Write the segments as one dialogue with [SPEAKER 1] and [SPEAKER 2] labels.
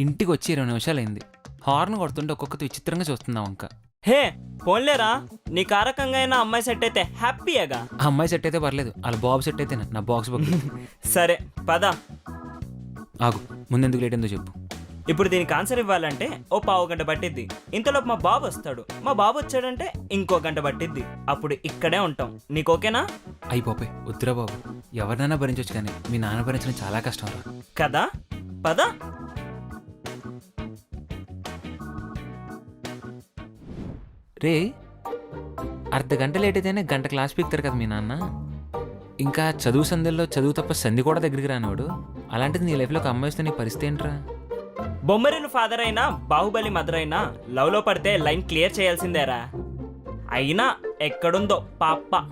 [SPEAKER 1] ఇంటికి వచ్చి 20 నిమిషాలైంది. హార్న్ కొడుతుంటే ఒక్కొక్కటి విచిత్రంగా చూస్తున్నాం ఇంకా.
[SPEAKER 2] హే పోన్లేరా, నీ కారకంగా అయినా అమ్మాయి సెట్ అయితే హ్యాపీయేగా.
[SPEAKER 1] ఆ అమ్మాయి సెట్ అయితే పర్లేదు, వాళ్ళ బాబు సెట్ అయితే నా బాక్స్ బుక్.
[SPEAKER 2] సరే పద.
[SPEAKER 1] ఆగు, ముందెందుకు లేట్ ఏందో చెప్పు.
[SPEAKER 2] ఇప్పుడు దీనికి ఆన్సర్ ఇవ్వాలంటే ఓ పావు గంట పట్టిద్ది. ఇంతలోపు మా బాబు వస్తాడు. మా బాబు వచ్చాడంటే ఇంకో గంట పట్టిద్ది. అప్పుడు ఇక్కడే ఉంటాం. నీకు ఓకేనా?
[SPEAKER 1] అయిపోయి వద్దురా బాబు, ఎవరినైనా భరించవచ్చు కానీ మీ నాన్న భరించడం చాలా కష్టం రా.
[SPEAKER 2] కదా పద.
[SPEAKER 1] రే, అర్ధ గంట లేట్ అయితేనే గంట క్లాస్ పీకుతారు కదా మీ నాన్న. ఇంకా చదువు సందుల్లో చదువు తప్ప సంధి కూడా దగ్గరికి రానివాడు. అలాంటిది నీ లైఫ్లో ఒక అమ్మాయి వస్తే నీ పరిస్థితి ఏంట్రా?
[SPEAKER 2] బొమ్మరిలు ఫాదర్ అయినా బాహుబలి మదర్ అయినా లవ్లో పడితే లైన్ క్లియర్ చేయాల్సిందేరా. అయినా ఎక్కడుందో పాప.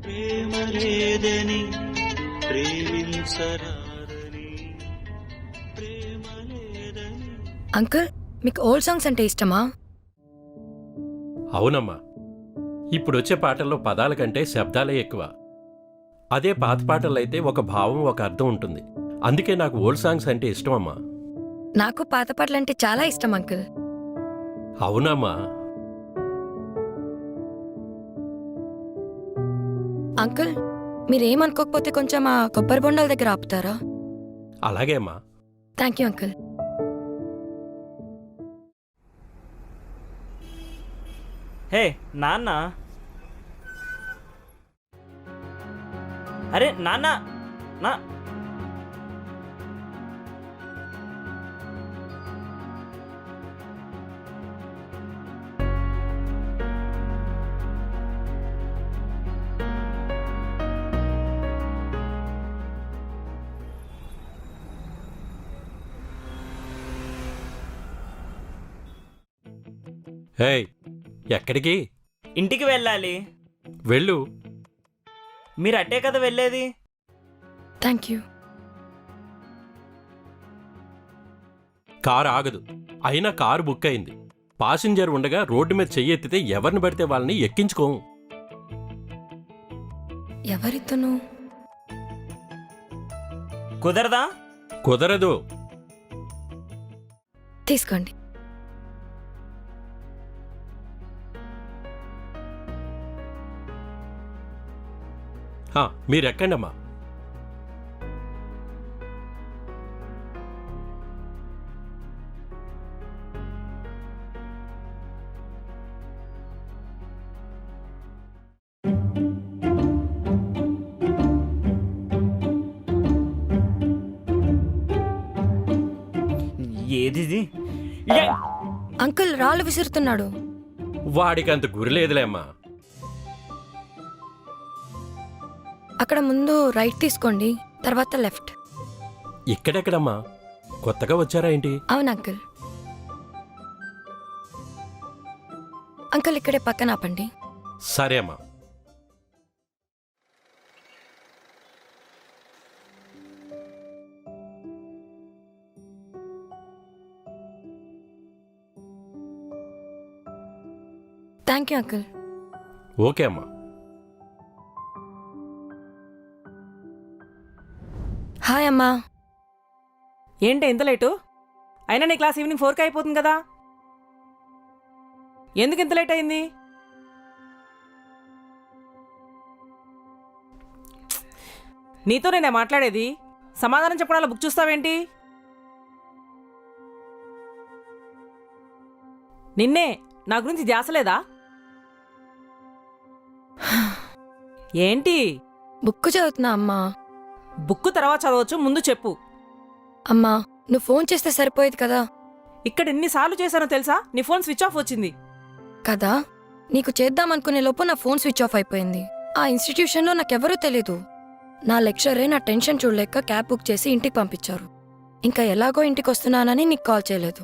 [SPEAKER 3] ప్రేమలేదని ప్రేమించరాదని ప్రేమలేదని.
[SPEAKER 4] అంకుల్, మీకు ఓల్డ్ సాంగ్స్ అంటే ఇష్టమా?
[SPEAKER 5] అవునమ్మా, ఇప్పుడొచ్చే పాటల్లో పదాల కంటే శబ్దాలే ఎక్కువ. అదే పాత పాటలైతే ఒక భావం ఒక అర్థం ఉంటుంది. అందుకే నాకు ఓల్డ్ సాంగ్స్ అంటే ఇష్టం అమ్మా.
[SPEAKER 4] నాకు పాత పాటలు అంటే చాలా ఇష్టం అంకుల్.
[SPEAKER 5] అవునమ్మా.
[SPEAKER 4] అంకుల్, మీరేమనుకోకపోతే కొంచెం ఆ కొబ్బరి బొండాల దగ్గర ఆపుతారా?
[SPEAKER 5] అలాగే అమ్మా.
[SPEAKER 4] Thank you uncle.
[SPEAKER 2] హే నాన్న. అరే నాన్న నా.
[SPEAKER 5] హే, ఎక్కడికి?
[SPEAKER 2] ఇంటికి వెళ్ళాలి.
[SPEAKER 5] వెళ్ళు.
[SPEAKER 2] మీరు అట్టే కదా వెళ్ళేది.
[SPEAKER 4] Thank you.
[SPEAKER 5] కారు ఆగదు. అయినా కారు బుక్ అయింది. పాసింజర్ ఉండగా రోడ్డు మీద చెయ్యెత్తితే ఎవరిని పడితే వాళ్ళని ఎక్కించుకోము.
[SPEAKER 4] ఎవరితోనూ?
[SPEAKER 2] కుదరదా?
[SPEAKER 5] కుదరదు.
[SPEAKER 4] తీసుకోండి.
[SPEAKER 5] మీరెక్కండమ్మా.
[SPEAKER 2] ఏదిది?
[SPEAKER 4] అంకుల్ రాళ్ళు విసురుతున్నాడు.
[SPEAKER 5] వాడికంత గురి లేదులే అమ్మా.
[SPEAKER 4] అక్కడ ముందు రైట్ తీసుకోండి, తర్వాత లెఫ్ట్.
[SPEAKER 5] ఇక్కడెక్కడమ్మా? కొత్తగా వచ్చారా ఏంటి?
[SPEAKER 4] అవును అంకుల్. అంకుల్ ఇక్కడే పక్కన ఆపండి.
[SPEAKER 5] సరే అమ్మా.
[SPEAKER 4] Thank you uncle.
[SPEAKER 5] ఓకే అమ్మా.
[SPEAKER 4] హాయ్ అమ్మా.
[SPEAKER 6] ఏంటి ఇంత లేటు? అయినా నీ క్లాస్ ఈవినింగ్ 4కి అయిపోతుంది కదా, ఎందుకు ఇంత లేట్ అయింది? నీతో నేనే మాట్లాడేది. సమాధానం చెప్పడాల బుక్ చూస్తావేంటి? నిన్నే, నా గురించి ధ్యాసలేదా ఏంటి?
[SPEAKER 4] బుక్ చదువుతున్నా అమ్మా.
[SPEAKER 6] బుక్ తర్వాత చదవచ్చు, ముందు చెప్పు.
[SPEAKER 4] అమ్మా, నువ్వు ఫోన్ చేస్తే సరిపోయేది కదా.
[SPEAKER 6] ఇక్కడ ఎన్నిసార్లు చేశానో తెలుసా? నీ ఫోన్ స్విచ్ ఆఫ్ వచ్చింది
[SPEAKER 4] కదా. నీకు చేద్దామనుకునే లోపు నా ఫోన్ స్విచ్ ఆఫ్ అయిపోయింది. ఆ ఇన్స్టిట్యూషన్లో నాకెవరూ తెలీదు. నా లెక్చరే నా టెన్షన్ చూడలేక క్యాబ్ బుక్ చేసి ఇంటికి పంపించారు. ఇంకా ఎలాగో ఇంటికి వస్తున్నానని నీకు కాల్ చేయలేదు.